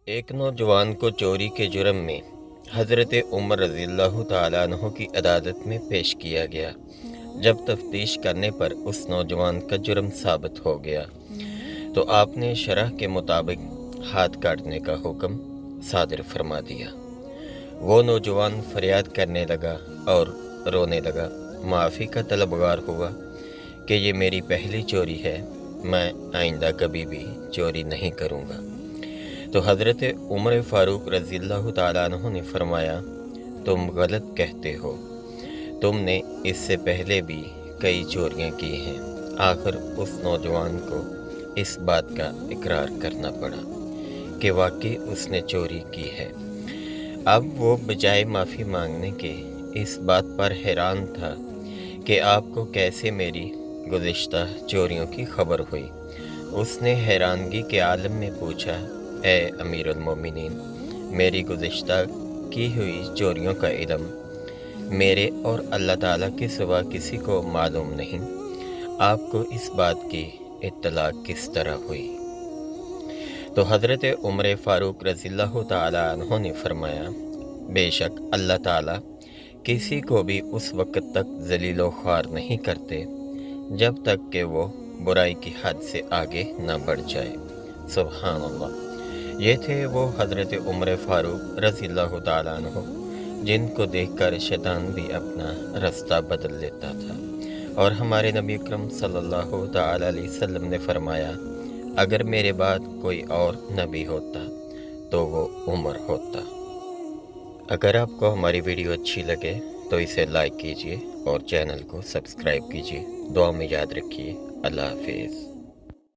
ایک نوجوان کو چوری کے جرم میں حضرت عمر رضی اللہ تعالیٰ عنہ کی عدالت میں پیش کیا گیا۔ جب تفتیش کرنے پر اس نوجوان کا جرم ثابت ہو گیا تو آپ نے شرع کے مطابق ہاتھ کاٹنے کا حکم صادر فرما دیا۔ وہ نوجوان فریاد کرنے لگا اور رونے لگا، معافی کا طلبگار ہوا کہ یہ میری پہلی چوری ہے، میں آئندہ کبھی بھی چوری نہیں کروں گا۔ تو حضرت عمر فاروق رضی اللہ تعالیٰ عنہ نے فرمایا، تم غلط کہتے ہو، تم نے اس سے پہلے بھی کئی چوریاں کی ہیں۔ آخر اس نوجوان کو اس بات کا اقرار کرنا پڑا کہ واقعی اس نے چوری کی ہے۔ اب وہ بجائے معافی مانگنے کے اس بات پر حیران تھا کہ آپ کو کیسے میری گزشتہ چوریوں کی خبر ہوئی۔ اس نے حیرانگی کے عالم میں پوچھا، اے امیر المومنین، میری گزشتہ کی ہوئی چوریوں کا علم میرے اور اللہ تعالیٰ کے سوا کسی کو معلوم نہیں، آپ کو اس بات کی اطلاع کس طرح ہوئی؟ تو حضرت عمر فاروق رضی اللہ تعالیٰ عنہ نے فرمایا، بے شک اللہ تعالیٰ کسی کو بھی اس وقت تک ذلیل و خوار نہیں کرتے جب تک کہ وہ برائی کی حد سے آگے نہ بڑھ جائے۔ سبحان اللہ۔ یہ تھے وہ حضرت عمر فاروق رضی اللہ تعالیٰ عنہ جن کو دیکھ کر شیطان بھی اپنا رستہ بدل لیتا تھا، اور ہمارے نبی اکرم صلی اللہ تعالیٰ علیہ وسلم نے فرمایا، اگر میرے بعد کوئی اور نبی ہوتا تو وہ عمر ہوتا۔ اگر آپ کو ہماری ویڈیو اچھی لگے تو اسے لائک کیجیے اور چینل کو سبسکرائب کیجیے۔ دعا میں یاد رکھیے۔ اللہ حافظ۔